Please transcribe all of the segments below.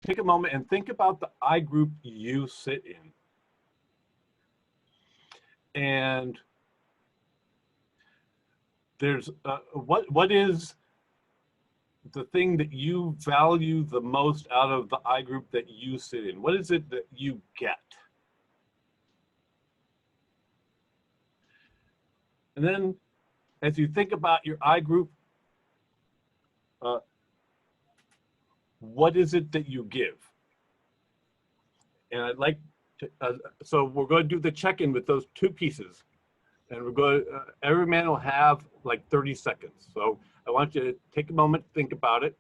take a moment and think about the I group you sit in. And there's what is the thing that you value the most out of the I group that you sit in? What is it that you get? And then as you think about your I group, what is it that you give? And I'd like to, so we're going to do the check-in with those two pieces. And we're going to, every man will have like 30 seconds. So I want you to take a moment, think about it.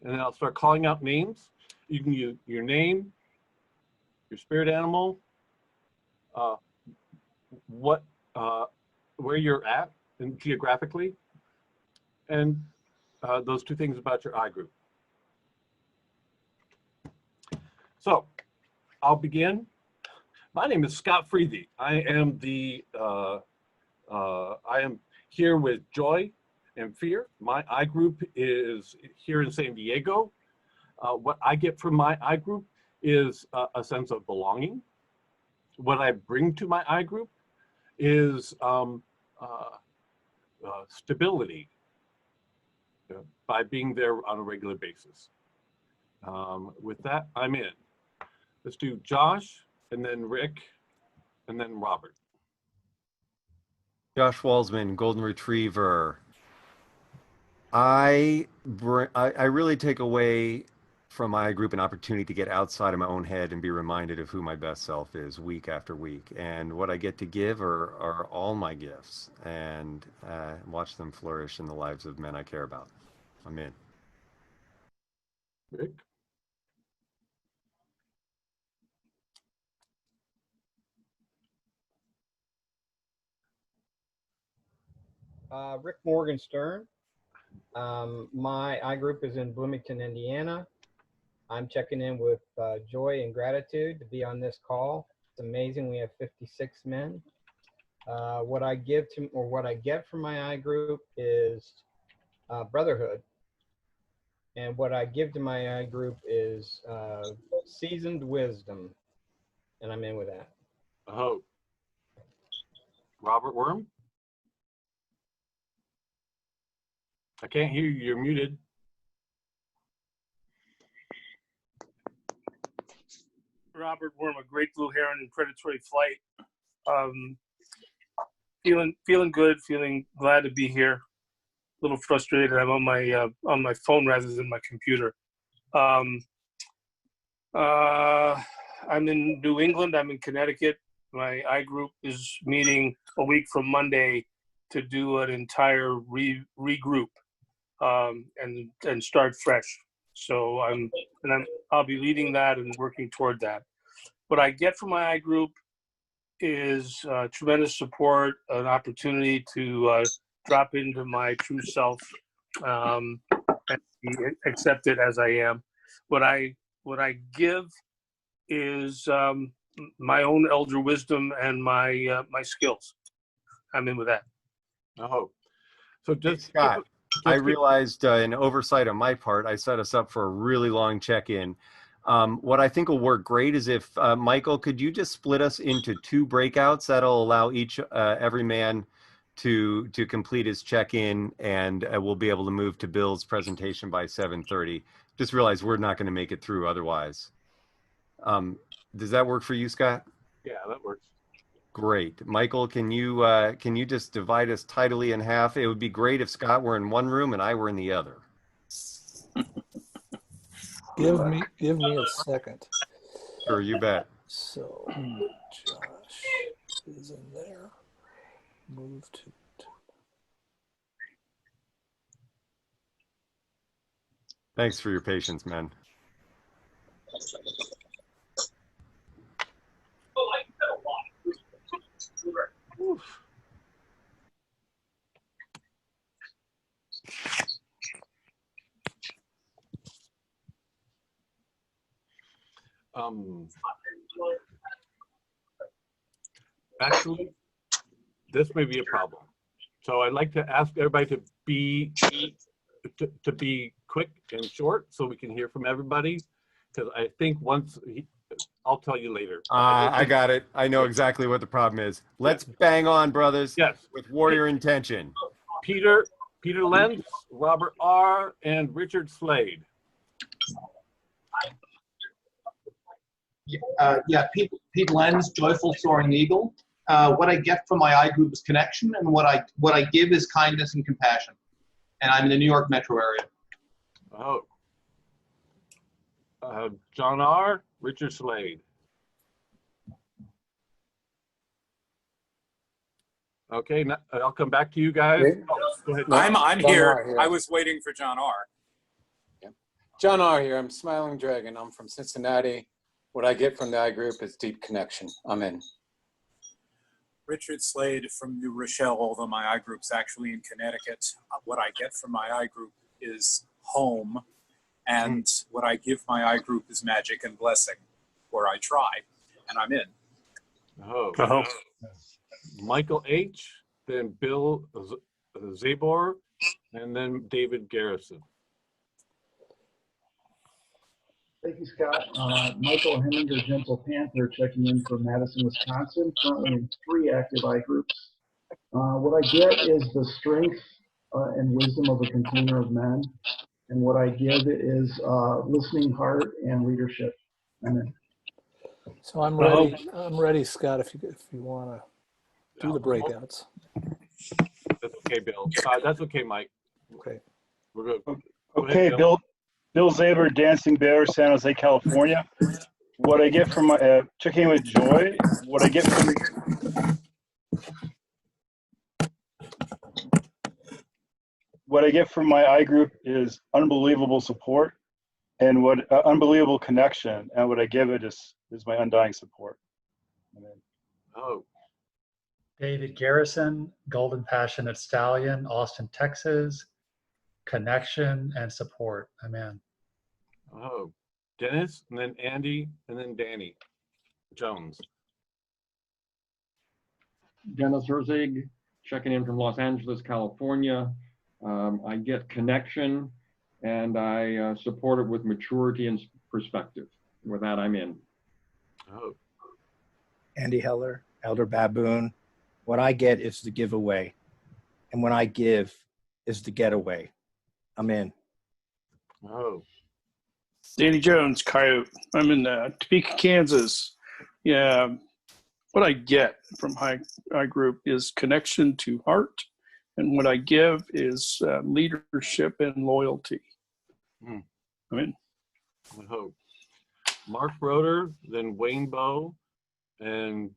And then I'll start calling out names. You can use your name, your spirit animal, where you're at and geographically, and those two things about your I group. So I'll begin. My name is Scott Freethy. I am here with Joy and Fear. My I group is here in San Diego. What I get from my I group is a sense of belonging. What I bring to my I group is stability by being there on a regular basis. With that, I'm in. Let's do Josh, and then Rick, and then Robert. Josh Walsman, Golden Retriever. I really take away from my group an opportunity to get outside of my own head and be reminded of who my best self is week after week. And what I get to give are all my gifts, and watch them flourish in the lives of men I care about. I'm in. Rick? Rick Morgenstern. My I group is in Bloomington, Indiana. I'm checking in with joy and gratitude to be on this call. It's amazing. We have 56 men. What I get from my I group is brotherhood. And what I give to my I group is seasoned wisdom. And I'm in with that. Oh. Robert Worm? I can't hear you. You're muted. Robert Worm, a great blue heron in predatory flight. Feeling good, feeling glad to be here. A little frustrated. I'm on my phone rather than my computer. I'm in New England. I'm in Connecticut. My I group is meeting a week from Monday to do an entire regroup and start fresh. So I'll be leading that and working toward that. What I get from my I group is tremendous support, an opportunity to drop into my true self and be accepted as I am. What I give is my own elder wisdom and my skills. I'm in with that. Oh, so just Scott, I realized an oversight on my part. I set us up for a really long check-in. What I think will work great is if Michael, could you just split us into two breakouts? That'll allow every man to complete his check-in, and we'll be able to move to Bill's presentation by 7:30. Just realize we're not going to make it through otherwise. Does that work for you, Scott? Yeah, that works. Great. Michael, can you just divide us tidily in half? It would be great if Scott were in one room and I were in the other. Give me a second. Sure, you bet. So Josh is in there. Move to. Thanks for your patience, man. Oof. Actually, this may be a problem. So I'd like to ask everybody to be quick and short so we can hear from everybody. Because I think I'll tell you later. I got it. I know exactly what the problem is. Let's bang on, brothers. Yes. With warrior intention. Peter Lenz, Robert R., and Richard Slade. Pete Lenz, Joyful Soaring Eagle. What I get from my I group is connection, and what I give is kindness and compassion. And I'm in the New York metro area. Oh. John R., Richard Slade. Okay, I'll come back to you guys. Go ahead. I'm John here. R. here. I was waiting for John R. John R. here. I'm Smiling Dragon. I'm from Cincinnati. What I get from the I group is deep connection. I'm in. Richard Slade from New Rochelle, although my I group's actually in Connecticut. What I get from my I group is home, and what I give my I group is magic and blessing, where I try, and I'm in. Oh. Michael H., then Bill Zabor, and then David Garrison. Thank you, Scott. Michael Heminger, Gentle Panther, checking in from Madison, Wisconsin, currently in 3 active I groups. What I get is the strength and wisdom of a container of men, and what I give is listening heart and leadership. Amen. So I'm ready. I'm ready, Scott. If you want to do the breakouts. That's okay, Bill. That's okay, Mike. Okay. We're good. Okay, Bill Zabor, Dancing Bear, San Jose, California. What I get from my checking in with Joy. What I get from my I group is unbelievable support and unbelievable connection, and what I give it is my undying support. Amen. Oh. David Garrison, Golden Passionate Stallion, Austin, Texas. Connection and support. Amen. Oh. Dennis, and then Andy, and then Danny Jones. Dennis Herzig, checking in from Los Angeles, California. I get connection, and I support it with maturity and perspective. With that, I'm in. Oh. Andy Heller, Elder Baboon. What I get is the giveaway, and what I give is the getaway. I'm in. Oh. Danny Jones, Coyote. I'm in Topeka, Kansas. Yeah. What I get from I group is connection to heart, and what I give is leadership and loyalty. Hmm. I'm in. I hope. Mark Broder, then Wayne Bow, and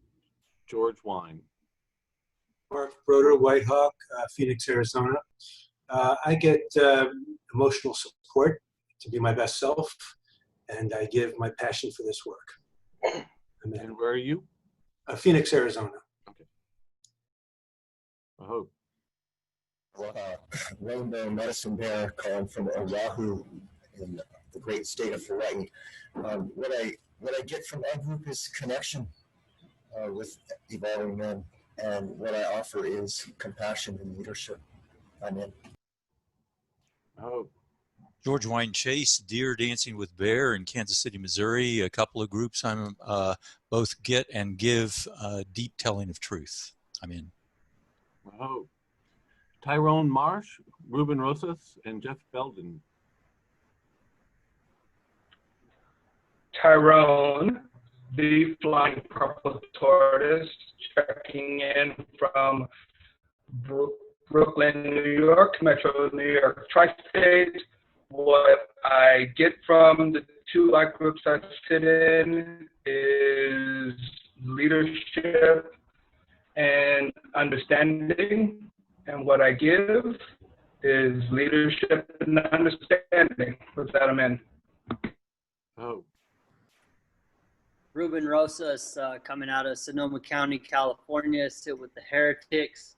George Wine. Mark Broder, White Hawk, Phoenix, Arizona. I get emotional support to be my best self, and I give my passion for this work. Amen. And where are you? Phoenix, Arizona. Okay. I hope. Rainbow Medicine Bear, calling from Oahu in the great state of Hawaii. What I get from our group is connection with evolving men, and what I offer is compassion and leadership. I'm in. Oh. George Wine Chase, Deer Dancing with Bear in Kansas City, Missouri. A couple of groups I'm both get and give deep telling of truth. I'm in. Oh. Tyrone Marsh, Ruben Rosas, and Jeff Belden. Tyrone, the Flying Purple Tortoise, checking in from Brooklyn, New York, Metro New York, Tri-State. What I get from the 2 I groups I sit in is leadership and understanding, and what I give is leadership and understanding. With that, I'm in. Oh. Ruben Rosas, coming out of Sonoma County, California, sit with the Heretics.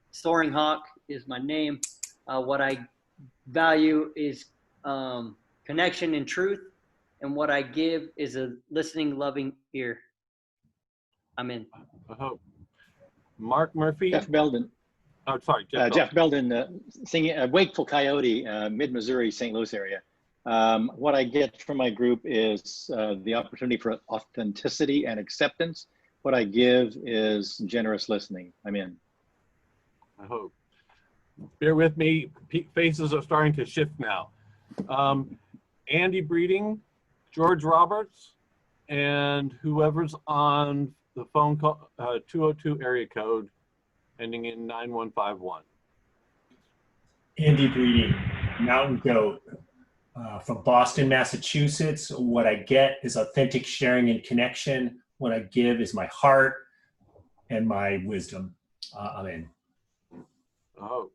Soaring Hawk is my name. What I value is connection and truth, and what I give is a listening, loving ear. I'm in. I hope. Mark Murphy. Jeff Belden. Oh, sorry, Jeff Belden, singing Wakeful Coyote, mid-Missouri, St. Louis area. What I get from my group is the opportunity for authenticity and acceptance. What I give is generous listening. I'm in. I hope. Bear with me. Faces are starting to shift now. Andy Breeding, George Roberts, and whoever's on the phone call, 202 area code ending in 9151. Andy Breeding, Mountain Goat, from Boston, Massachusetts. What I get is authentic sharing and connection. What I give is my heart and my wisdom. I'm in. Oh.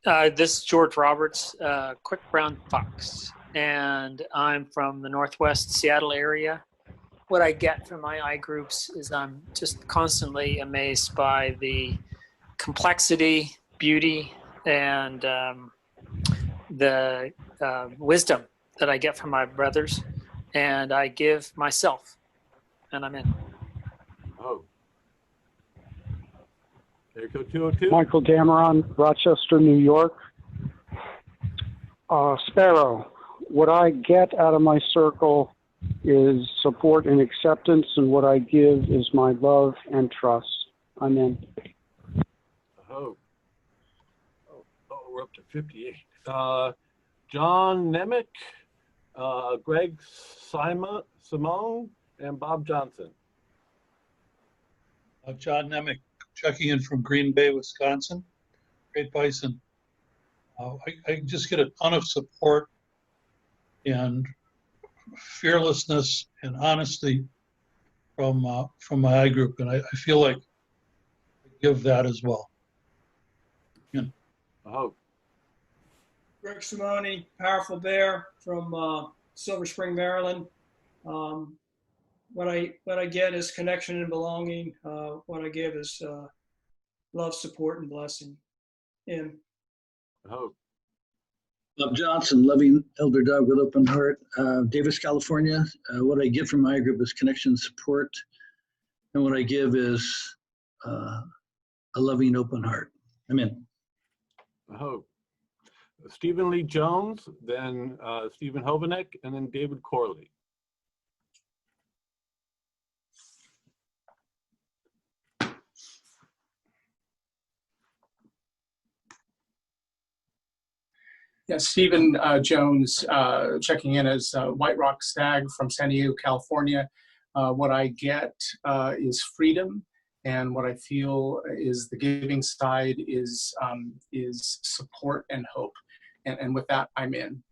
This is George Roberts, Quick Brown Fox, and I'm from the Northwest Seattle area. What I get from my iGroups is I'm just constantly amazed by the complexity, beauty, and the wisdom that I get from my brothers, and I give myself, and I'm in. Oh. There you go, 202. Michael Dameron, Rochester, New York. Sparrow, what I get out of my circle is support and acceptance, and what I give is my love and trust. I'm in. Oh, we're up to 58. John Nemec, Greg Simone, and Bob Johnson. John Nemec, checking in from Green Bay, Wisconsin. Great Bison. I just get a ton of support and fearlessness and honesty from my iGroup, and I feel like I give that as well. Yeah. Oh. Greg Simone, Powerful Bear from Silver Spring, Maryland. What I get is connection and belonging. What I give is love, support, and blessing. In. Oh. Bob Johnson, loving elder dog with open heart. Davis, California. What I get from my group is connection and support. And what I give is a loving open heart. I'm in. Oh. Stephen Lee Jones, then Stephen Hovanek, and then David Corley. Yeah, Stephen Jones, checking in as White Rock Stag from San Diego, California. What I get is freedom, and what I feel is the giving side is support and hope. And with that, I'm in.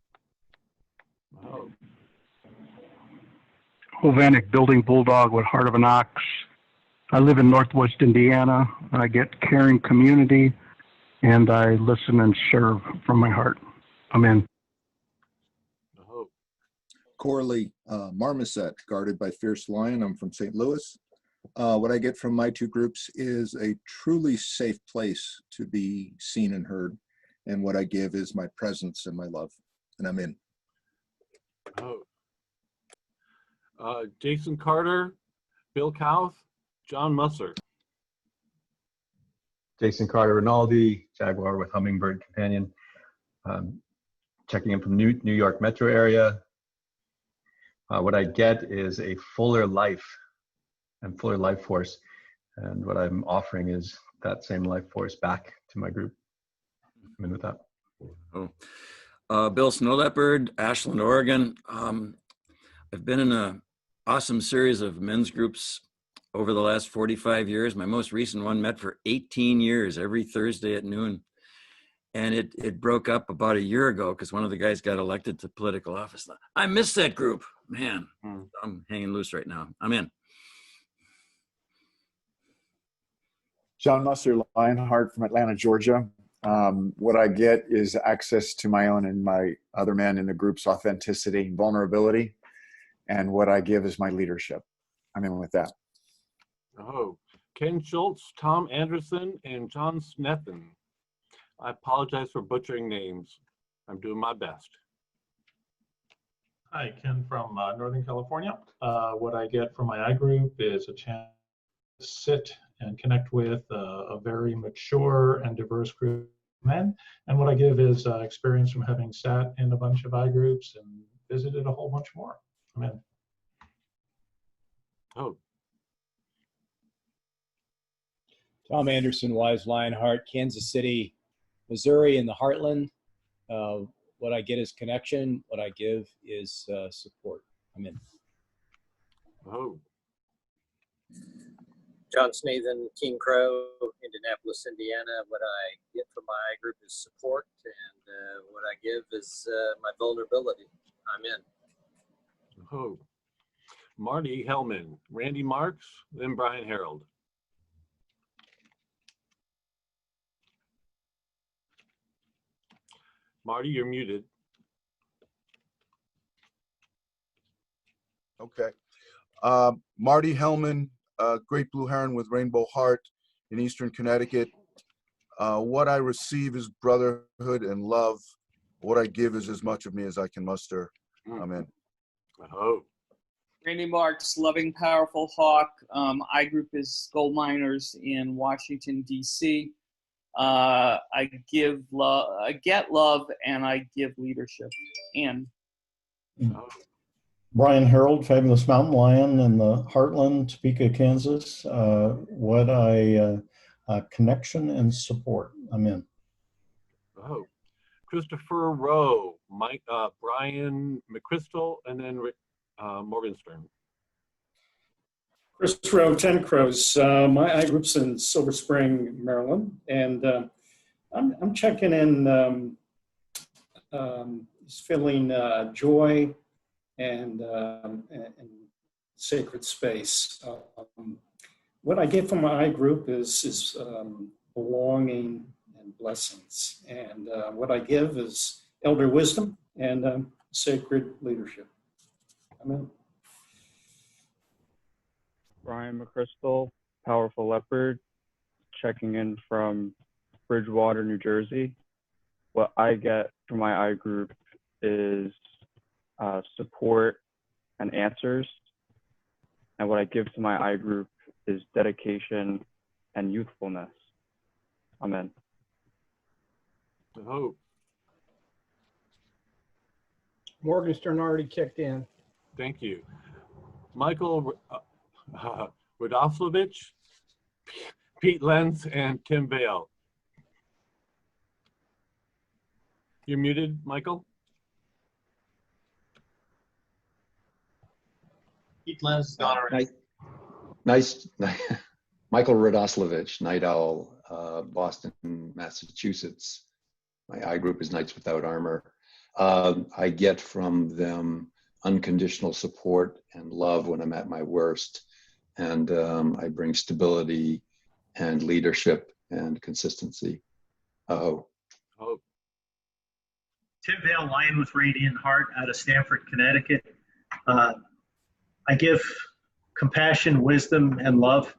Oh. Hovanek, Building Bulldog with Heart of an Ox. I live in Northwest Indiana. I get caring community, and I listen and serve from my heart. I'm in. Corley, Marmoset, Guarded by Fierce Lion. I'm from St. Louis. What I get from my two groups is a truly safe place to be seen and heard. And what I give is my presence and my love. And I'm in. Oh. Jason Carter, Bill Kouth, John Musser. Jason Carter Rinaldi, Jaguar with Hummingbird Companion. Checking in from New York metro area. What I get is a fuller life and fuller life force. And what I'm offering is that same life force back to my group. I'm in with that. Bill Snow Leopard, Ashland, Oregon. I've been in an awesome series of men's groups over the last 45 years. My most recent one met for 18 years every Thursday at noon. And it broke up about a year ago because one of the guys got elected to political office. I missed that group. Man, I'm hanging loose right now. I'm in. John Musser, Lionheart from Atlanta, Georgia. What I get is access to my own and my other men in the group's authenticity and vulnerability. And what I give is my leadership. I'm in with that. Oh. Ken Schultz, Tom Anderson, and John Snethen. I apologize for butchering names. I'm doing my best. Hi, Ken from Northern California. What I get from my I group is a chance to sit and connect with a very mature and diverse group of men. And what I give is experience from having sat in a bunch of I groups and visited a whole bunch more. Amen. Oh, Tom Anderson, Wise Lionheart, Kansas City, Missouri in the heartland. What I get is connection. What I give is support. I'm in. oh, John Snathan, King Crow, Indianapolis, Indiana. What I get from my group is support, and what I give is my vulnerability. I'm in. oh. Marty Hellman, Randy Marks, then Brian Harold. Marty, you're muted. Okay. Marty Hellman, Great Blue Heron with Rainbow Heart in Eastern Connecticut. What I receive is brotherhood and love. What I give is as much of me as I can muster. Amen. Oh. Randy Marks, Loving Powerful Hawk. I group is Gold Miners in Washington, D.C. I give love, I get love, and I give leadership. And Brian Harold, Fabulous Mountain Lion in the Heartland, Topeka, Kansas. What I connection and support. I'm in. Oh. Christopher Rowe, Mike, Brian McChrystal, and then Morgenstern. Chris Rowe, 10 Crows. My I group's in Silver Spring, Maryland, and I'm checking in, feeling joy and sacred space. What I get from my I group is belonging and blessings, and what I give is elder wisdom and sacred leadership. Amen. Brian McChrystal, Powerful Leopard, checking in from Bridgewater, New Jersey. What I get from my I group is support and answers. And what I give to my I group is dedication and youthfulness. Amen. Oh. Morgenstern already kicked in. Thank you. Michael Radoslovich, Pete Lenz, and Kim Vale. You're muted, Michael. Pete Lenz is gone already. Nice. Michael Radoslovich, Night Owl, Boston, Massachusetts. My I group is Knights Without Armor. I get from them unconditional support and love when I'm at my worst. And I bring stability and leadership and consistency. Oh. Tim Vale, Lion with Radiant Heart out of Stamford, Connecticut. I give compassion, wisdom, and love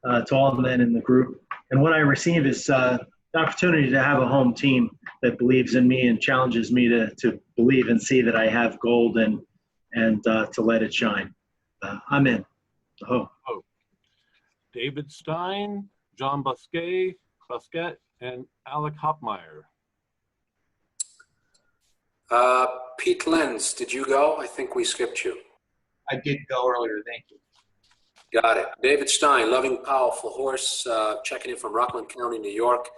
to all the men in the group. And what I receive is the opportunity to have a home team that believes in me and challenges me to believe and see that I have gold and to let it shine. I'm in. Oh. David Stein, John Busquet, and Alec Hopmeyer. Pete Lenz, did you go? I think we skipped you. I did go earlier, thank you. Got it. David Stein, Loving Powerful Horse, checking in from Rockland County, New York.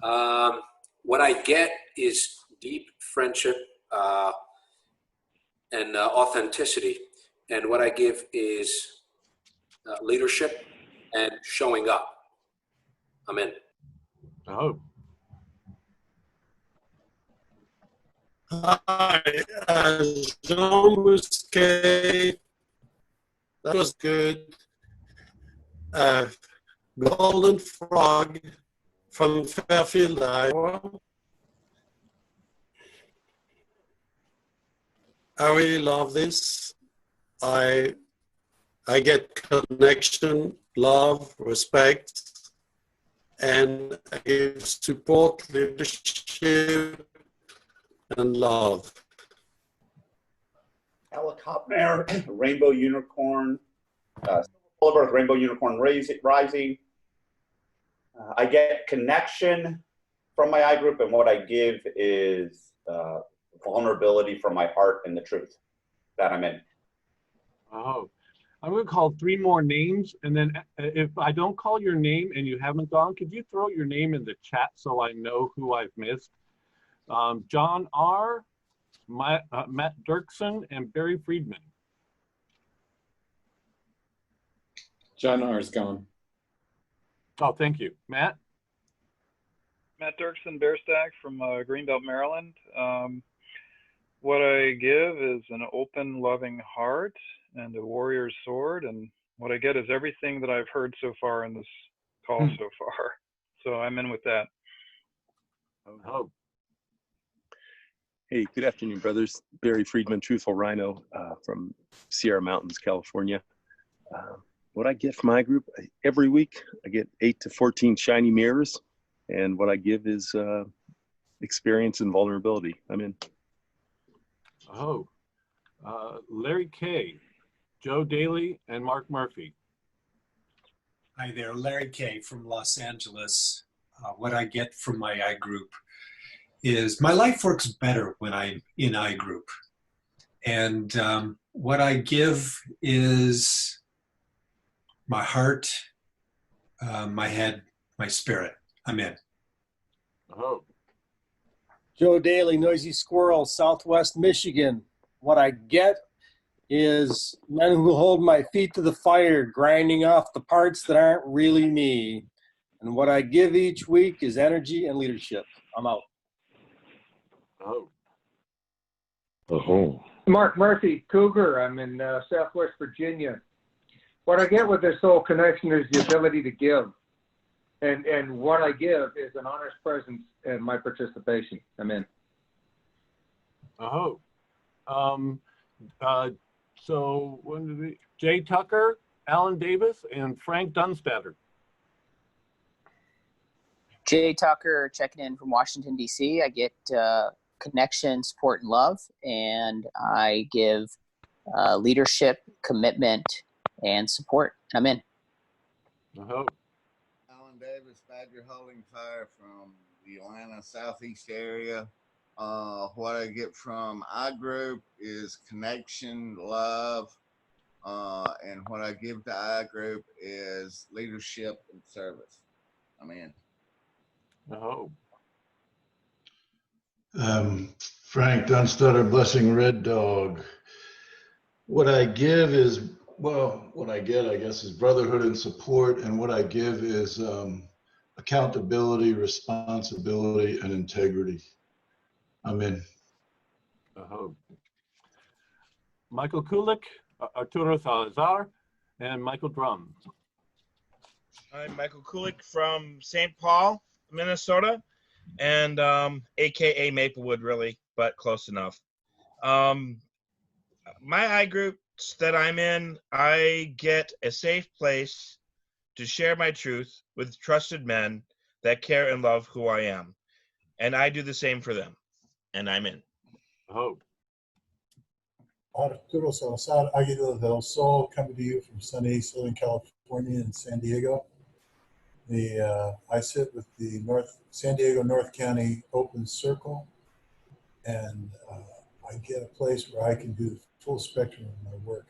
What I get is deep friendship and authenticity. And what I give is leadership and showing up. I'm in. Oh. Hi, Jean Bousquet. That was good. Golden Frog from Fairfield, Iowa. I really love this. I get connection, love, respect, and I give support, leadership, and love. Helicopter, Rainbow Unicorn, Silver Rainbow Unicorn Rising. I get connection from my I group, and what I give is vulnerability from my heart and the truth that I'm in. Oh, I'm going to call 3 more names, and then if I don't call your name and you haven't gone, could you throw your name in the chat so I know who I've missed? John R., Matt Dirksen, and Barry Friedman. John R. is gone. Oh, thank you. Matt? Matt Dirksen, Bearstack from Greenbelt, Maryland. What I give is an open, loving heart and a warrior's sword. And what I get is everything that I've heard so far in this call so far. So I'm in with that. Oh. Hey, good afternoon, brothers. Barry Friedman, Truthful Rhino from Sierra Mountains, California. What I get from my group, every week I get 8 to 14 shiny mirrors. And what I give is experience and vulnerability. I'm in. Oh, Larry K., Joe Daly, and Mark Murphy. Hi there, Larry K. from Los Angeles. What I get from my I group is my life works better when I'm in I group. And what I give is my heart, my head, my spirit. I'm in. Oh. Joe Daly, Noisy Squirrel, Southwest Michigan. What I get is men who hold my feet to the fire, grinding off the parts that aren't really me. And what I give each week is energy and leadership. I'm out. Oh. Oh. Mark Murphy, Cougar. I'm in Southwest Virginia. What I get with this whole connection is the ability to give. And what I give is an honest presence and my participation. I'm in. Oh. So when did we? Jay Tucker, Alan Davis, and Frank Dunstadter. Jay Tucker checking in from Washington, D.C. I get connection, support, and love. And I give leadership, commitment, and support. I'm in. Oh. Alan Davis, Badger Holding Fire from the Atlanta Southeast area. What I get from I group is connection, love, and what I give to I group is leadership and service. I'm in. Oh. Frank Dunstadter, Blessing Red Dog. What I give is, well, what I get, I guess, is brotherhood and support, and what I give is accountability, responsibility, and integrity. I'm in. Oh. Michael Kulik, Arturo Salazar, and Michael Drum. I'm Michael Kulik from St. Paul, Minnesota, and AKA Maplewood, really, but close enough. My I groups that I'm in, I get a safe place to share my truth with trusted men that care and love who I am. And I do the same for them. And I'm in. Oh. Arturo Salazar, Aguila del Sol, coming to you from sunny Southern California and San Diego. I sit with the San Diego North County Open Circle, and I get a place where I can do the full spectrum of my work.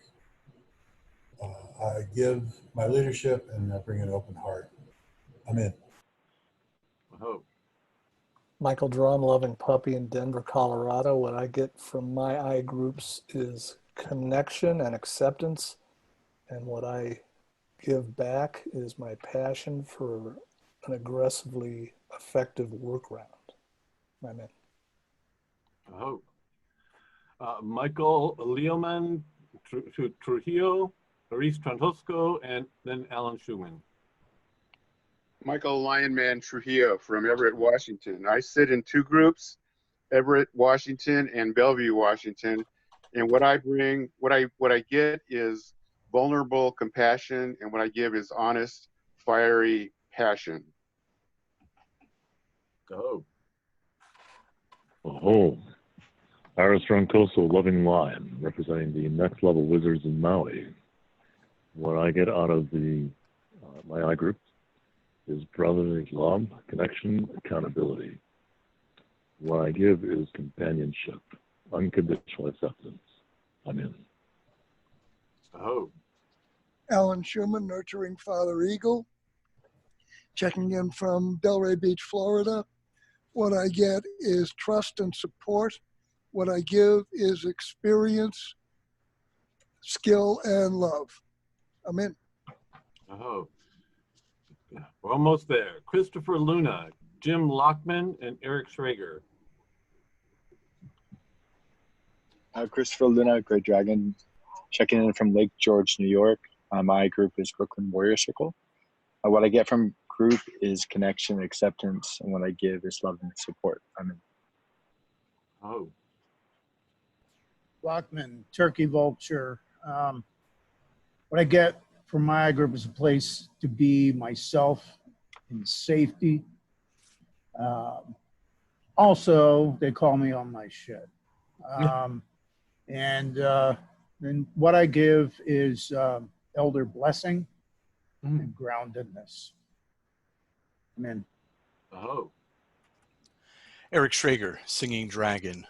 I give my leadership, and I bring an open heart. I'm in. Oh. Michael Drum, Loving Puppy in Denver, Colorado. What I get from my I groups is connection and acceptance. And what I give back is my passion for an aggressively effective workaround. I'm in. Oh. Michael Leoman, Trujillo, Maurice Trantosco, and then Alan Schumann. Michael Lionman Trujillo from Everett, Washington. I sit in 2 groups, Everett, Washington, and Bellevue, Washington. And what I bring, what I get is vulnerable compassion, and what I give is honest, fiery passion. Go. Oh. Aris Roncoso, Loving Lion, representing the Next Level Wizards in Maui. What I get out of my I group is brotherly love, connection, accountability. What I give is companionship, unconditional acceptance. I'm in. Oh. Alan Schumann, Nurturing Father Eagle, checking in from Delray Beach, Florida. What I get is trust and support. What I give is experience, skill, and love. I'm in. Oh. Yeah, we're almost there. Christopher Luna, Jim Lockman, and Eric Schrager. Christopher Luna, Great Dragon, checking in from Lake George, New York. My group is Brooklyn Warrior Circle. What I get from group is connection, acceptance, and what I give is love and support. I'm in. Oh. Lockman, Turkey Vulture. What I get from my group is a place to be myself in safety. Also, they call me on my shit. And what I give is elder blessing and groundedness. Amen. Oh. Eric Schrager, Singing Dragon.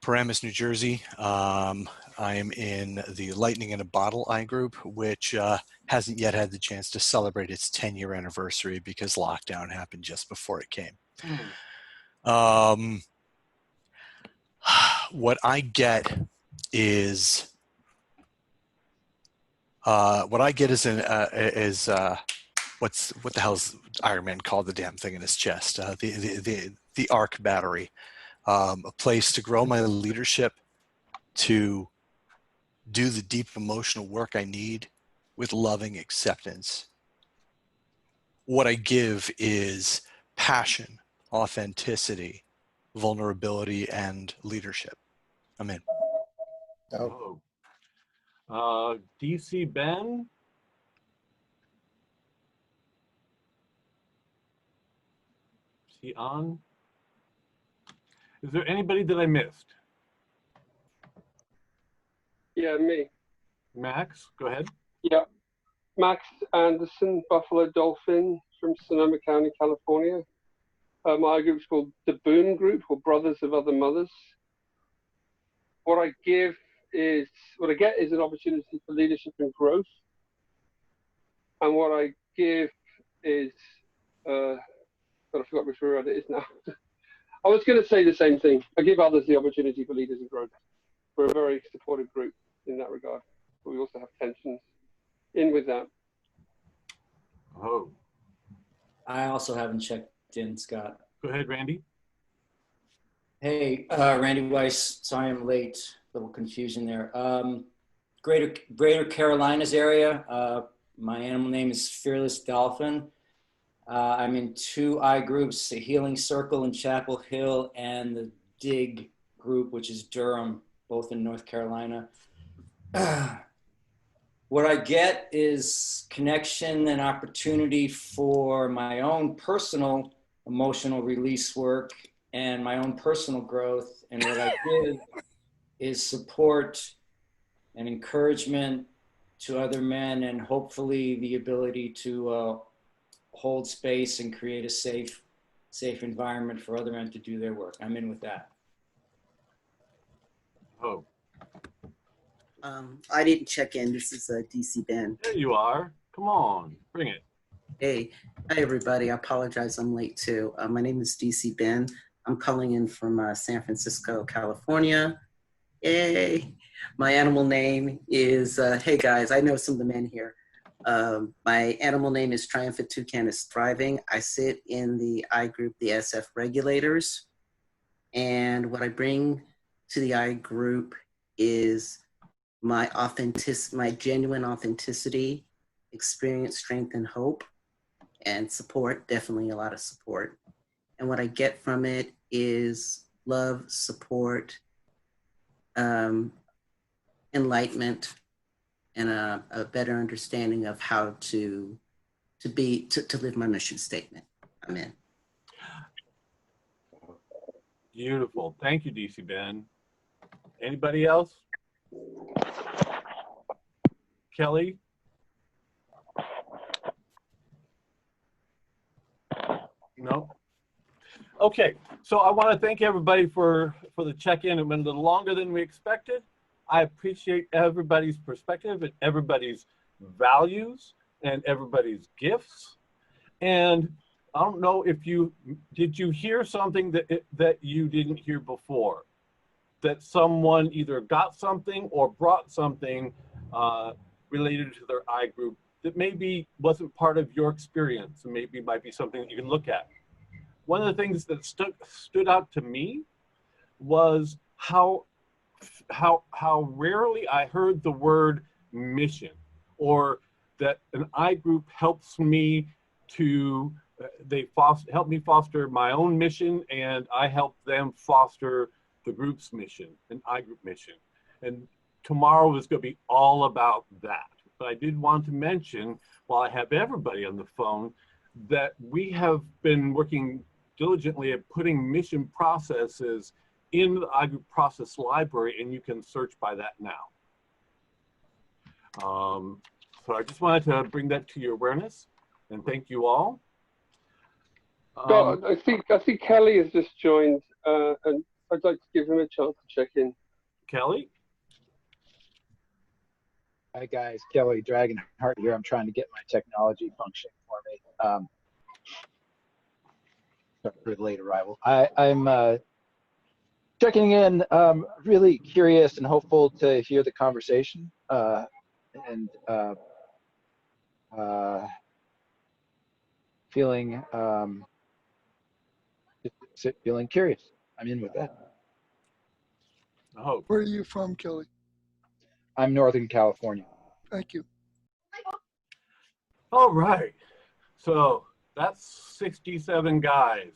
Paramus, New Jersey. I am in the Lightning in a Bottle I group, which hasn't yet had the chance to celebrate its 10-year anniversary because lockdown happened just before it came. What I get is what the hell's Iron Man called the damn thing in his chest? The arc battery. A place to grow my leadership, to do the deep emotional work I need with loving acceptance. What I give is passion, authenticity, vulnerability, and leadership. I'm in. Oh. DC Ben. Is he on? Is there anybody that I missed? Yeah, me. Max, go ahead. Yeah. Max Anderson, Buffalo Dolphin from Sonoma County, California. My group's called the Boone Group, or Brothers of Other Mothers. What I get is an opportunity for leadership and growth. And what I give is, I forgot which word it is now. I was going to say the same thing. I give others the opportunity for leaders and growth. We're a very supportive group in that regard, but we also have tensions in with that. Oh. I also haven't checked in, Scott. Go ahead, Randy. Hey, Randy Weiss. Sorry I'm late. A little confusion there. Greater Carolinas area. My animal name is Fearless Dolphin. I'm in 2 I groups, the Healing Circle in Chapel Hill and the Dig group, which is Durham, both in North Carolina. What I get is connection and opportunity for my own personal emotional release work and my own personal growth. And what I give is support and encouragement to other men, and hopefully the ability to hold space and create a safe environment for other men to do their work. I'm in with that. Oh. I didn't check in. This is DC Ben. There you are. Come on, bring it. Hey, hi everybody. I apologize I'm late too. My name is DC Ben. I'm calling in from San Francisco, California. Yay. My animal name is, hey guys, I know some of the men here. My animal name is Triumphant Toucan is Thriving. I sit in the I group, the SF Regulators. And what I bring to the I group is my genuine authenticity, experience, strength, and hope, and support, definitely a lot of support. And what I get from it is love, support, enlightenment, and a better understanding of how to live my mission statement. I'm in. Beautiful. Thank you, DC Ben. Anybody else? Kelly? No? Okay, so I want to thank everybody for the check-in. It went a little longer than we expected. I appreciate everybody's perspective and everybody's values and everybody's gifts. And I don't know if did you hear something that you didn't hear before? That someone either got something or brought something related to their I group that maybe wasn't part of your experience and maybe might be something that you can look at. One of the things that stood out to me was how rarely I heard the word mission, or that an I group helps me to, help me foster my own mission, and I help them foster the group's mission, an I group mission. And tomorrow is going to be all about that. But I did want to mention, while I have everybody on the phone, that we have been working diligently at putting mission processes in the iGroup process library, and you can search by that now. So I just wanted to bring that to your awareness, and thank you all. I think Kelly has just joined, and I'd like to give him a chance to check in. Kelly? Hi guys, Kelly Dragonheart here. I'm trying to get my technology functioning for me. Sorry for the late arrival. I'm checking in, really curious and hopeful to hear the conversation, and feeling feeling curious. I'm in with that. Oh, where are you from, Kelly? I'm Northern California. Thank you. All right, so that's 67 guys.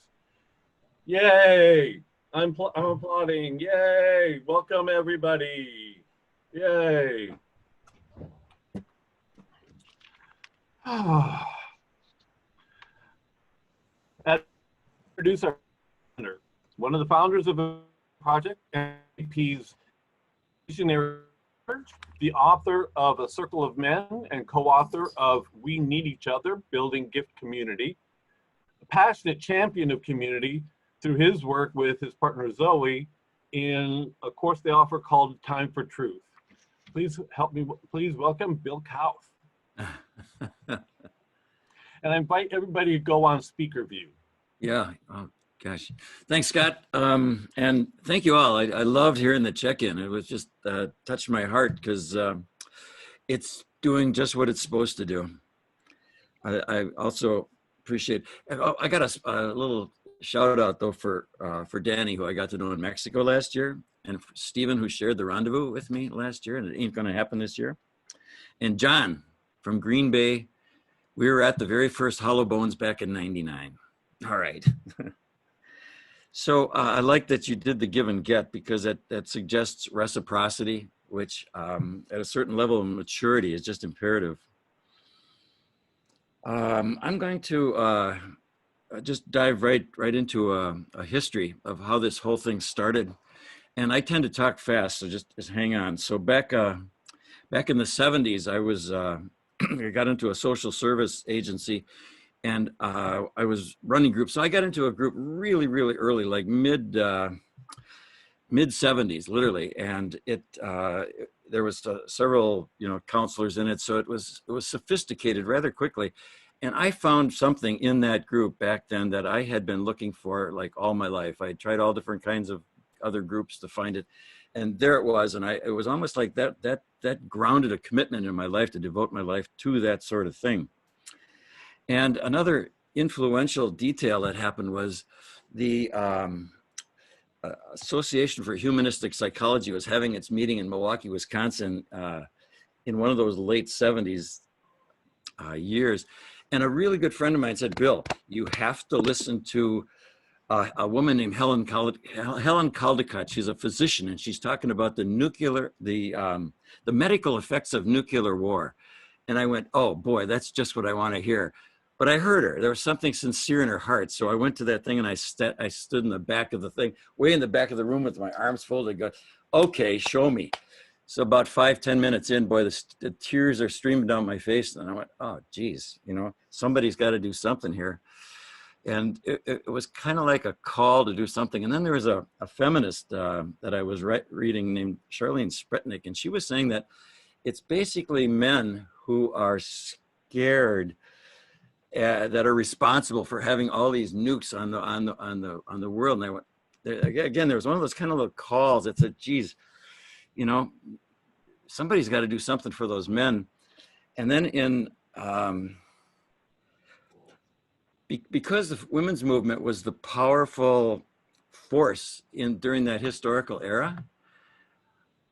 Yay! I'm applauding. Yay! Welcome everybody. Yay! Introduce our founder, one of the founders of the project, MP's visionary, the author of A Circle of Men and co-author of We Need Each Other, Building Gift Community, a passionate champion of community through his work with his partner Zoe in a course they offer called Time for Truth. Please help me, please welcome Bill Kauth. And I invite everybody to go on speaker view. Yeah, oh, gosh. Thanks, Scott. And thank you all. I loved hearing the check-in. It was just touched my heart because it's doing just what it's supposed to do. I also appreciate, I got a little shout out though for Danny, who I got to know in Mexico last year, and for Stephen, who shared the rendezvous with me last year, and it ain't gonna happen this year. And John from Green Bay. We were at the very first Hollow Bones back in '99. All right. So I like that you did the give and get, because that suggests reciprocity, which at a certain level of maturity is just imperative. I'm going to just dive right into a history of how this whole thing started. And I tend to talk fast, so just hang on. So back in the 70s, I was I got into a social service agency, and I was running groups. So I got into a group really, really early, like mid 70s, literally. And there was several, counselors in it. So it was sophisticated rather quickly. And I found something in that group back then that I had been looking for like all my life. I tried all different kinds of other groups to find it. And there it was. And it was almost like that grounded a commitment in my life to devote my life to that sort of thing. And another influential detail that happened was the Association for Humanistic Psychology was having its meeting in Milwaukee, Wisconsin, in one of those late 70s years. And a really good friend of mine said, Bill, you have to listen to a woman named Helen Caldicott. She's a physician, and she's talking about the medical effects of nuclear war. And I went, oh boy, that's just what I want to hear. but I heard her. There was something sincere in her heart. So I went to that thing and I stood in the back of the thing, way in the back of the room with my arms folded. Go, okay, show me. So about 5-10 minutes in, boy, the tears are streaming down my face. And I went, oh, geez, you know, somebody's got to do something here. And it was kind of like a call to do something. And then there was a feminist that I was reading named Charlene Spretnick, and she was saying that it's basically men who are scared that are responsible for having all these nukes on the world. And I went, again, there was one of those kind of little calls that said, geez, you know, somebody's got to do something for those men. And then in because the women's movement was the powerful force during that historical era,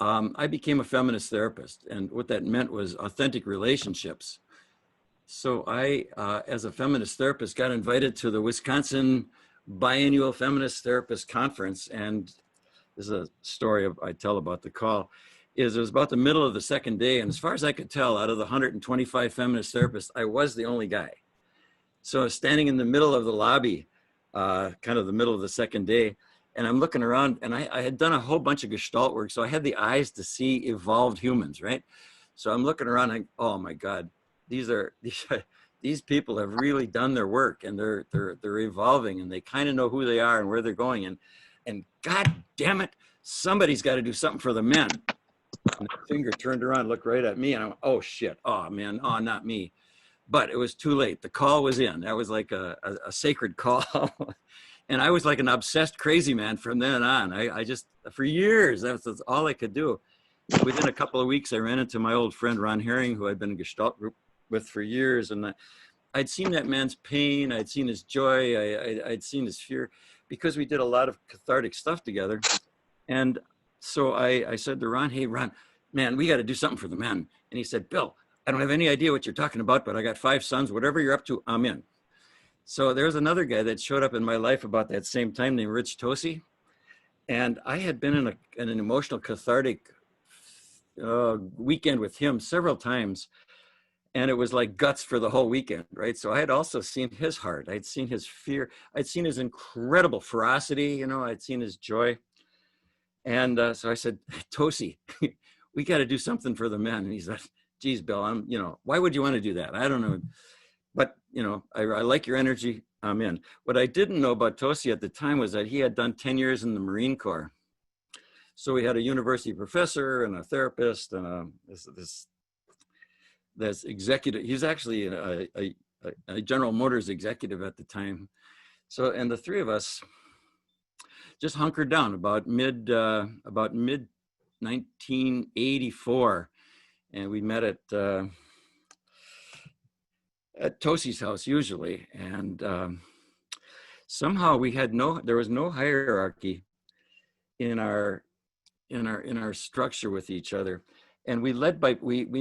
I became a feminist therapist. And what that meant was authentic relationships. So I, as a feminist therapist, got invited to the Wisconsin Biennial Feminist Therapist Conference. And this is a story I tell about the call. It was about the middle of the second day. And as far as I could tell, out of the 125 feminist therapists, I was the only guy. So I was standing in the middle of the lobby, kind of the middle of the second day, and I'm looking around, and I had done a whole bunch of Gestalt work, so I had the eyes to see evolved humans, right? So I'm looking around, and oh my God, these people have really done their work, and they're evolving, and they kind of know who they are and where they're going, and God damn it, somebody's got to do something for the men. And the finger turned around, looked right at me, and I went, oh shit, oh man, oh not me. But it was too late. The call was in. That was like a sacred call. And I was like an obsessed crazy man from then on. I just, for years, that's all I could do. Within a couple of weeks, I ran into my old friend, Ron Herring, who I'd been in Gestalt group with for years. And I'd seen that man's pain. I'd seen his joy. I'd seen his fear, because we did a lot of cathartic stuff together. And so I said to Ron, hey, Ron, man, we got to do something for the men. And he said, Bill, I don't have any idea what you're talking about, but I got 5 sons. Whatever you're up to, I'm in. So there's another guy that showed up in my life about that same time named Rich Tosi. And I had been in an emotional cathartic weekend with him several times. And it was like guts for the whole weekend, right? So I had also seen his heart. I'd seen his fear. I'd seen his incredible ferocity. You know, I'd seen his joy. And so I said, Tosi, we got to do something for the men. And he said, geez, Bill, why would you want to do that? I don't know. But, I like your energy. I'm in. What I didn't know about Tosi at the time was that he had done 10 years in the Marine Corps. So he had a university professor and a therapist and this executive. He's actually a General Motors executive at the time. So, and the three of us just hunkered down about mid 1984. And we met at Tosi's house usually, and somehow there was no hierarchy in our structure with each other, and we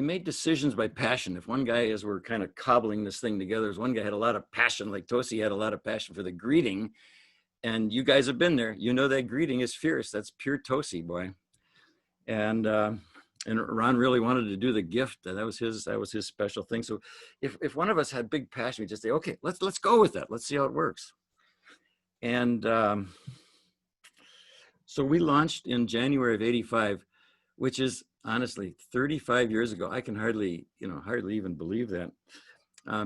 made decisions by passion. If one guy, as we're kind of cobbling this thing together, as one guy had a lot of passion, like Tosi had a lot of passion for the greeting, and you guys have been there, that greeting is fierce. That's pure Tosi, boy, and Ron really wanted to do the gift. That was his special thing. So if one of us had big passion, we'd just say, okay, let's go with that. Let's see how it works. And so we launched in January of '85, which is honestly 35 years ago. I can hardly even believe that.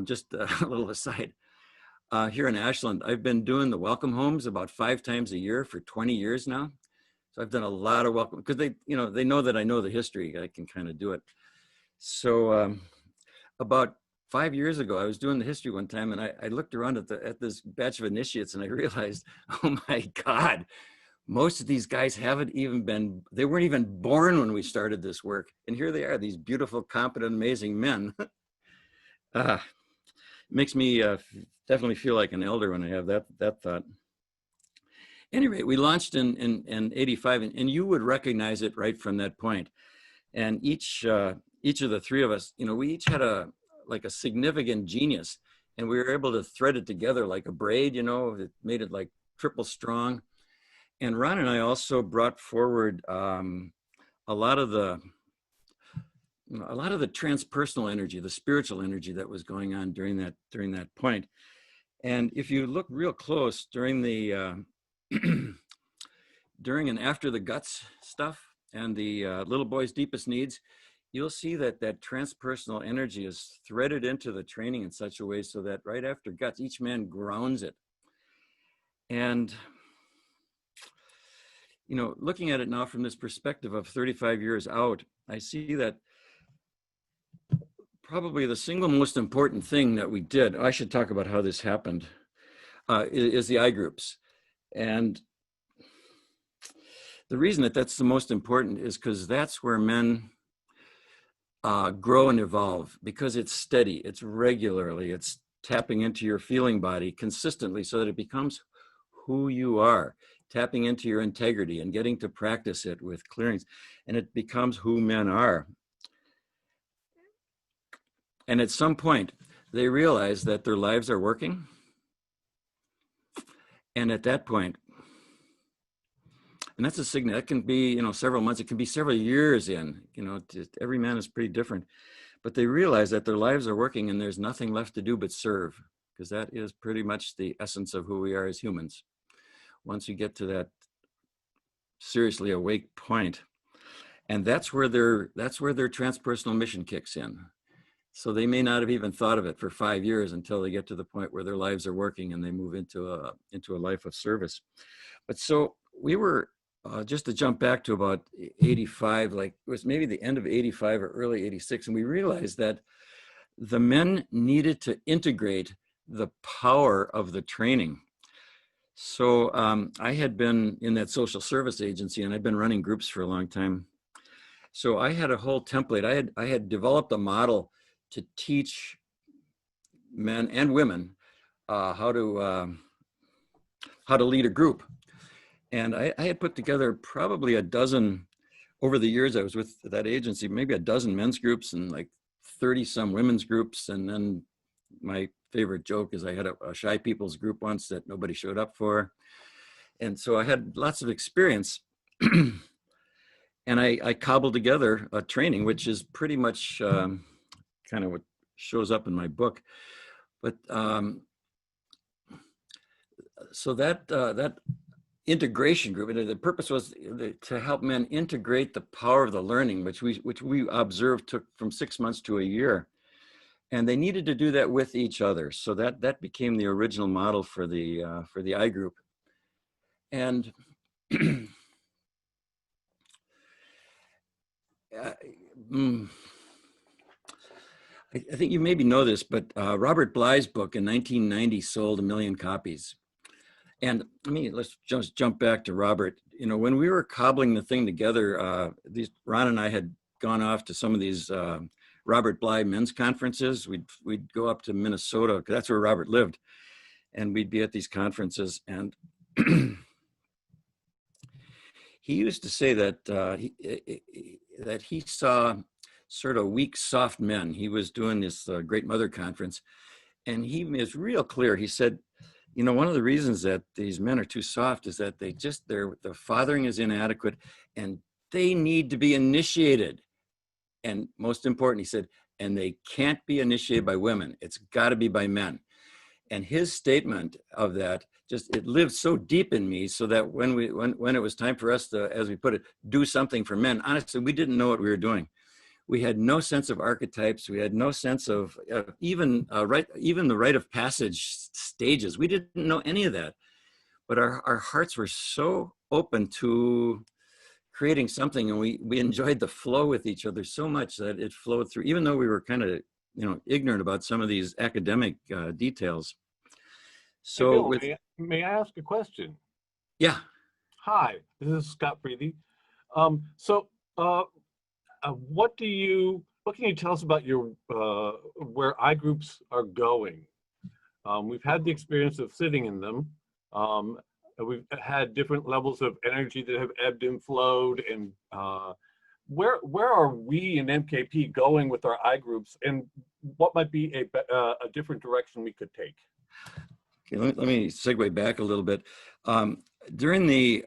Just a little aside. Here in Ashland, I've been doing the welcome homes about 5 times a year for 20 years now. So I've done a lot of welcome, because they know that I know the history. I can kind of do it. So about 5 years ago, I was doing the history one time, and I looked around at this batch of initiates, and I realized, oh my God, most of these guys they weren't even born when we started this work. And here they are, these beautiful, competent, amazing men. Makes me definitely feel like an elder when I have that thought. Anyway, we launched in '85, and you would recognize it right from that point. And each of the three of us, we each had a significant genius, and we were able to thread it together like a braid. It made it like triple strong. And Ron and I also brought forward a lot of the a lot of the transpersonal energy, the spiritual energy that was going on during that point. And if you look real close during the during and after the guts stuff and the little boy's deepest needs, you'll see that that transpersonal energy is threaded into the training in such a way so that right after guts, each man grounds it. And, you know, looking at it now from this perspective of 35 years out, I see that probably the single most important thing that we did, I should talk about how this happened, is the I groups. And the reason that that's the most important is because that's where men grow and evolve, because it's steady, it's regularly, it's tapping into your feeling body consistently so that it becomes who you are, tapping into your integrity and getting to practice it with clearings, and it becomes who men are. And at some point, they realize that their lives are working. And at that point, and that's a signal, that can be, you know, several months, it can be several years in, you know, every man is pretty different, but they realize that their lives are working and there's nothing left to do but serve, because that is pretty much the essence of who we are as humans. Once you get to that seriously awake point, and that's where their transpersonal mission kicks in. So they may not have even thought of it for 5 years until they get to the point where their lives are working and they move into a life of service. But so we were, just to jump back to about 85, like it was maybe the end of 85 or early 86, and we realized that the men needed to integrate the power of the training. So I had been in that social service agency and I'd been running groups for a long time. So I had a whole template. I had developed a model to teach men and women how to lead a group. And I had put together probably a dozen, over the years I was with that agency, maybe a dozen men's groups and like 30 some women's groups. And then my favorite joke is I had a shy people's group once that nobody showed up for. And so I had lots of experience. And I cobbled together a training, which is pretty much kind of what shows up in my book. But so that integration group, and the purpose was to help men integrate the power of the learning, which we observed took from 6 months to a year. And they needed to do that with each other. So that became the original model for the I group. And I think you maybe know this, but Robert Bly's book in 1990 sold 1 million copies. And let's just jump back to Robert. You know, when we were cobbling the thing together, Ron and I had gone off to some of these Robert Bly men's conferences. We'd go up to Minnesota, because that's where Robert lived, and we'd be at these conferences. And he used to say that he saw sort of weak, soft men. He was doing this Great Mother Conference, and he was real clear. He said, you know, one of the reasons that these men are too soft is that the fathering is inadequate and they need to be initiated. And most important, he said, and they can't be initiated by women. It's got to be by men. And his statement of that, it lived so deep in me, so that when it was time for us to, as we put it, do something for men, honestly, we didn't know what we were doing. We had no sense of archetypes. We had no sense of even the rite of passage stages. We didn't know any of that. But our hearts were so open to creating something, and we enjoyed the flow with each other so much that it flowed through, even though we were kind of, you know, ignorant about some of these academic details. So hey Bill, may I ask a question? Yeah. Hi, this is Scott Freedy. What can you tell us about your where iGroups are going? We've had the experience of sitting in them. We've had different levels of energy that have ebbed and flowed. And where are we in MKP going with our iGroups, and what might be a different direction we could take? Okay, let me segue back a little bit. During the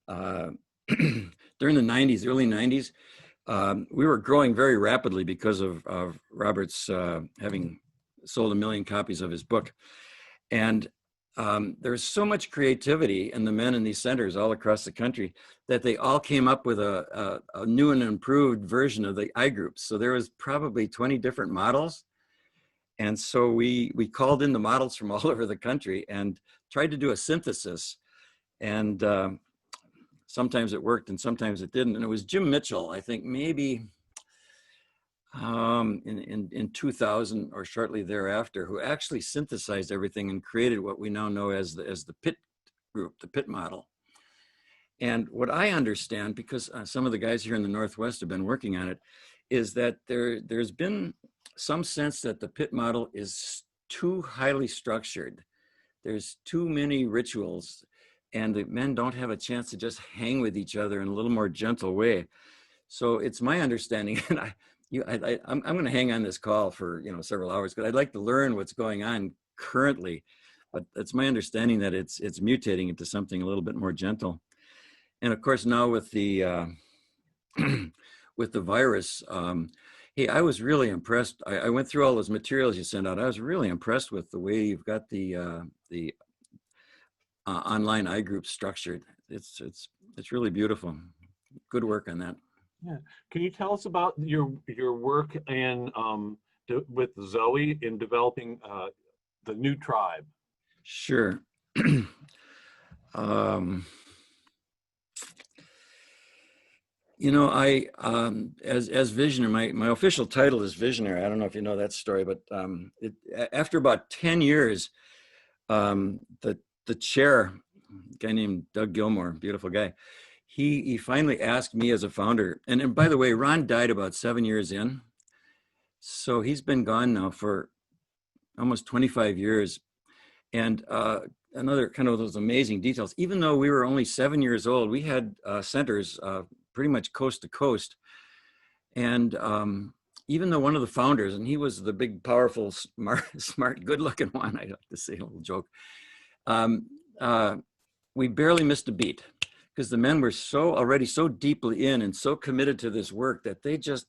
90s, early 90s, we were growing very rapidly because of Robert's having sold 1 million copies of his book. And there's so much creativity in the men in these centers all across the country that they all came up with a new and improved version of the I groups. So there was probably 20 different models. And so we called in the models from all over the country and tried to do a synthesis. And sometimes it worked and sometimes it didn't. And it was Jim Mitchell, I think maybe in 2000 or shortly thereafter, who actually synthesized everything and created what we now know as the PIT group, the PIT model. And what I understand, because some of the guys here in the Northwest have been working on it, is that there's been some sense that the PIT model is too highly structured. There's too many rituals, and the men don't have a chance to just hang with each other in a little more gentle way. So it's my understanding, and I'm going to hang on this call for several hours, because I'd like to learn what's going on currently. But it's my understanding that it's mutating into something a little bit more gentle. And of course, now with the with the virus, hey, I was really impressed. I went through all those materials you sent out. I was really impressed with the way you've got the online iGroup structured. It's really beautiful. Good work on that. Yeah. Can you tell us about your work in with Zoe in developing the new tribe? Sure. I as visionary, my official title is visionary. I don't know if you know that story, but after about 10 years, the chair, a guy named Doug Gilmore, beautiful guy, he finally asked me as a founder, and by the way, Ron died about 7 years in, so he's been gone now for almost 25 years. And another kind of those amazing details, even though we were only 7 years old, we had centers pretty much coast to coast. And even though one of the founders, and he was the big, powerful, smart, good-looking one, I like to say, a little joke, we barely missed a beat, because the men were already so deeply in and so committed to this work that they just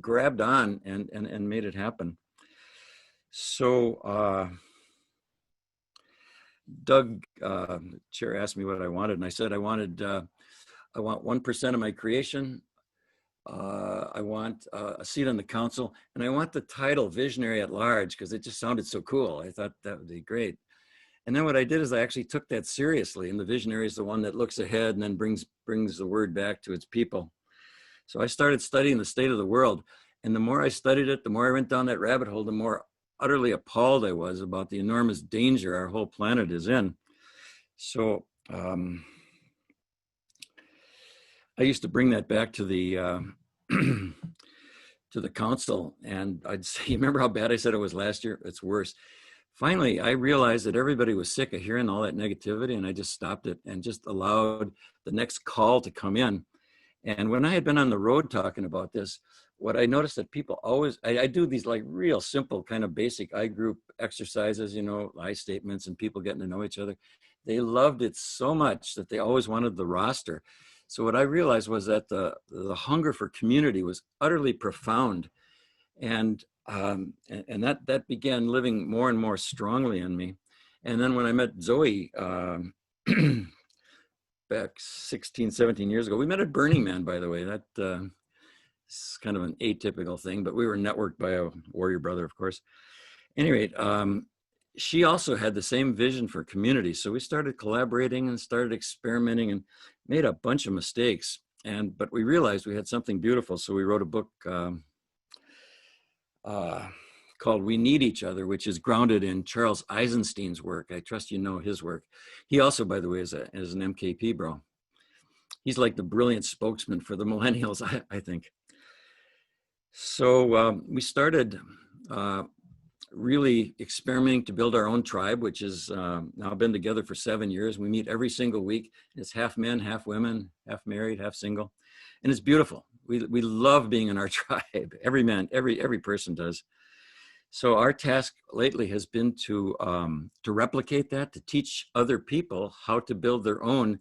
grabbed on and made it happen. So Doug, the chair, asked me what I wanted, and I said I want 1% of my creation. I want a seat on the council, and I want the title Visionary at Large, because it just sounded so cool. I thought that would be great. And then what I did is I actually took that seriously, and the visionary is the one that looks ahead and then brings the word back to its people. So I started studying the state of the world, and the more I studied it, the more I went down that rabbit hole, the more utterly appalled I was about the enormous danger our whole planet is in. So I used to bring that back to the to the council, and I'd say, you remember how bad I said it was last year? It's worse. Finally, I realized that everybody was sick of hearing all that negativity, and I just stopped it and just allowed the next call to come in. And when I had been on the road talking about this, what I noticed that people always, I do these like real simple kind of basic I group exercises, I statements, and people getting to know each other. They loved it so much that they always wanted the roster. So what I realized was that the hunger for community was utterly profound. And that began living more and more strongly in me. And then when I met Zoe back 16, 17 years ago, we met at Burning Man, by the way. That is kind of an atypical thing, but we were networked by a warrior brother, of course. At any rate, she also had the same vision for community. So we started collaborating and started experimenting and made a bunch of mistakes. But we realized we had something beautiful. So we wrote a book called We Need Each Other, which is grounded in Charles Eisenstein's work. I trust you know his work. He also, by the way, is an MKP bro. He's like the brilliant spokesman for the millennials, I think. So we started really experimenting to build our own tribe, which has now been together for 7 years. We meet every single week. It's half men, half women, half married, half single. And it's beautiful. We love being in our tribe. Every man, every person does. So our task lately has been to replicate that, to teach other people how to build their own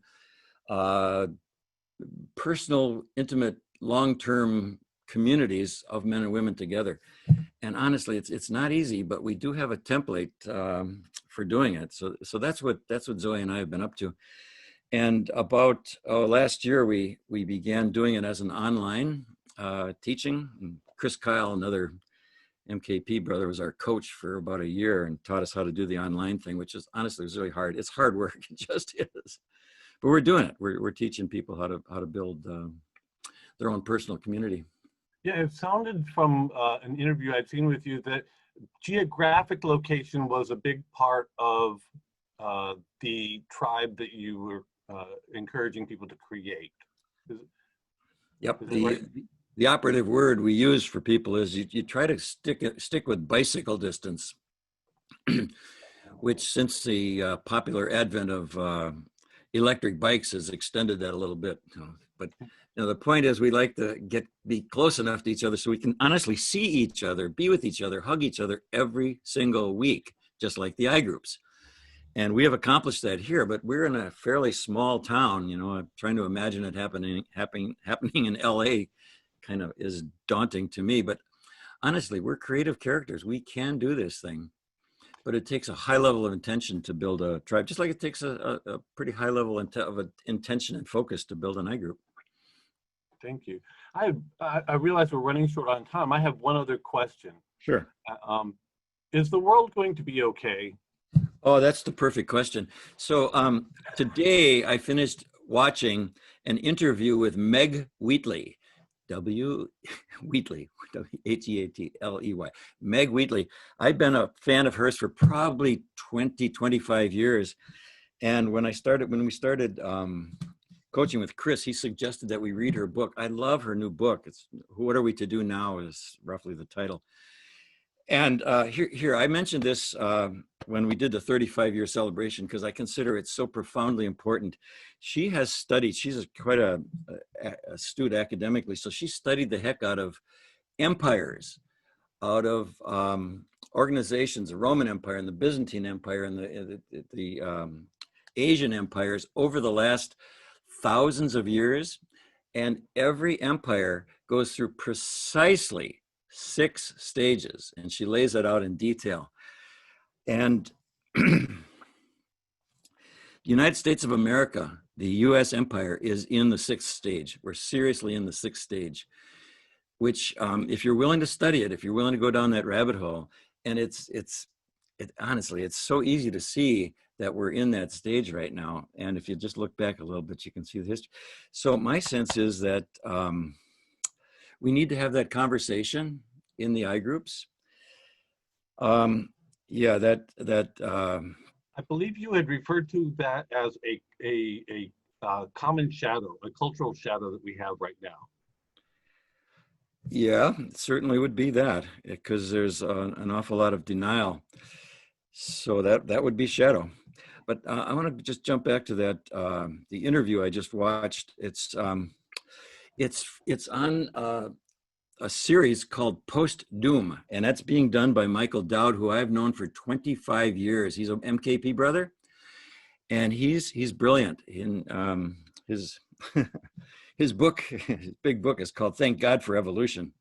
personal, intimate long-term communities of men and women together. And honestly, it's not easy, but we do have a template for doing it. So that's what Zoe and I have been up to. And about last year, we began doing it as an online teaching. And Chris Kyle, another MKP brother, was our coach for about a year and taught us how to do the online thing, which is honestly was really hard. It's hard work, it just is. But we're doing it. We're teaching people how to build their own personal community. Yeah, it sounded from an interview I'd seen with you that geographic location was a big part of the tribe that you were encouraging people to create. Yep. Is right? The operative word we use for people is you try to stick with bicycle distance, which since the popular advent of electric bikes has extended that a little bit. But the point is we like to be close enough to each other so we can honestly see each other, be with each other, hug each other every single week, just like the I groups. And we have accomplished that here, but we're in a fairly small town. I'm trying to imagine it happening in LA kind of is daunting to me. But honestly, we're creative characters. We can do this thing, but it takes a high level of intention to build a tribe, just like it takes a pretty high level of intention and focus to build an I group. Thank you. I realize we're running short on time. I have one other question. Sure. Is the world going to be okay? Oh, that's the perfect question. So today I finished watching an interview with Meg Wheatley, Wheatley, Heatley, Meg Wheatley. I've been a fan of hers for probably 20, 25 years. And when we started coaching with Chris, he suggested that we read her book. I love her new book. It's What Are We to Do Now is roughly the title. And here, I mentioned this when we did the 35-year celebration because I consider it so profoundly important. She has studied, she's quite a astute academically, so she studied the heck out of empires, out of organizations, the Roman Empire and the Byzantine Empire and the Asian empires over the last thousands of years. And every empire goes through precisely 6 stages, and she lays it out in detail. And the United States of America, the US empire, is in the 6th stage. We're seriously in the 6th stage, which if you're willing to study it, if you're willing to go down that rabbit hole, and honestly, it's so easy to see that we're in that stage right now. And if you just look back a little bit, you can see the history. So my sense is that we need to have that conversation in the I groups. I believe you had referred to that as a common shadow, a cultural shadow that we have right now. Yeah, it certainly would be that, because there's an awful lot of denial. So that would be shadow. But I want to just jump back to that the interview I just watched. It's on a series called Post Doom, and that's being done by Michael Dowd, who I've known for 25 years. He's an MKP brother, and he's brilliant. In his his book, his big book is called Thank God for Evolution.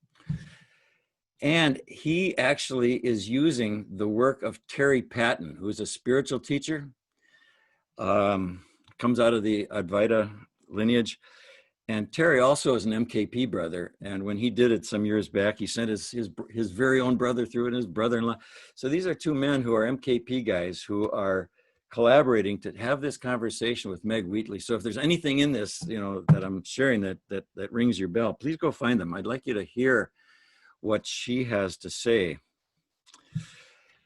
And he actually is using the work of Terry Patton, who's a spiritual teacher, comes out of the Advaita lineage. And Terry also is an MKP brother. And when he did it some years back, he sent his very own brother through it, and his brother-in-law. So these are 2 men who are MKP guys who are collaborating to have this conversation with Meg Wheatley. So if there's anything in this, that I'm sharing that rings your bell, please go find them. I'd like you to hear what she has to say,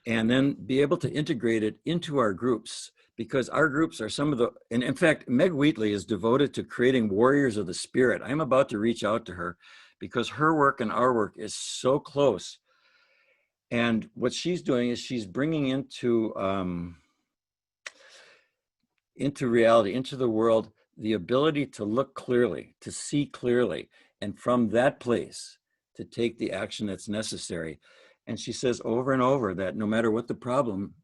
and then be able to integrate it into our groups, because our groups are and in fact, Meg Wheatley is devoted to creating warriors of the spirit. I'm about to reach out to her because her work and our work is so close. And what she's doing is she's bringing into reality, into the world, the ability to look clearly, to see clearly, and from that place to take the action that's necessary. And she says over and over that no matter what the problem,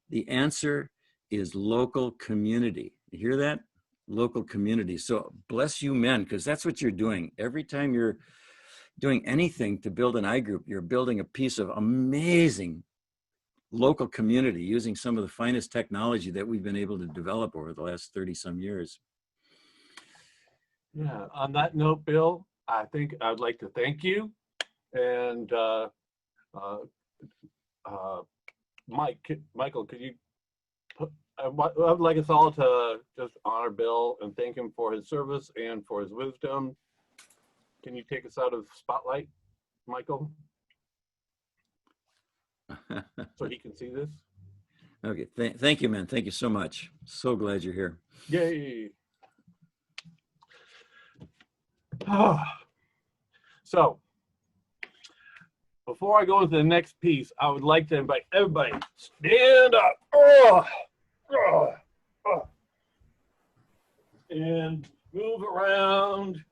the answer is local community. You hear that? local community. So bless you men, because that's what you're doing. Every time you're doing anything to build an I group, you're building a piece of amazing local community using some of the finest technology that we've been able to develop over the last 30 some years. Yeah, on that note, Bill, I think I'd like to thank you. And Michael, could you put, I'd like us all to just honor Bill and thank him for his service and for his wisdom. Can you take us out of the spotlight, Michael? So he can see this? Okay, thank you, man. Thank you so much. So glad you're here. Yay. So, before I go into the next piece, I would like to invite everybody, stand up. And move around.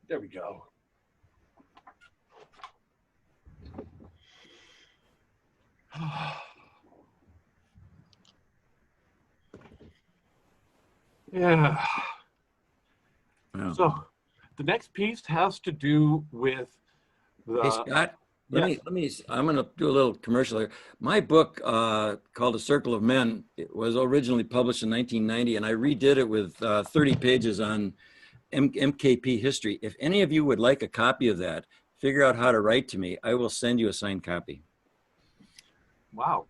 There we go. Yeah. Wow. So the next piece has to do with the. Hey, Scott, I'm going to do a little commercial here. My book called A Circle of Men, it was originally published in 1990, and I redid it with 30 pages on MKP history. If any of you would like a copy of that, figure out how to write to me. I will send you a signed copy. Wow.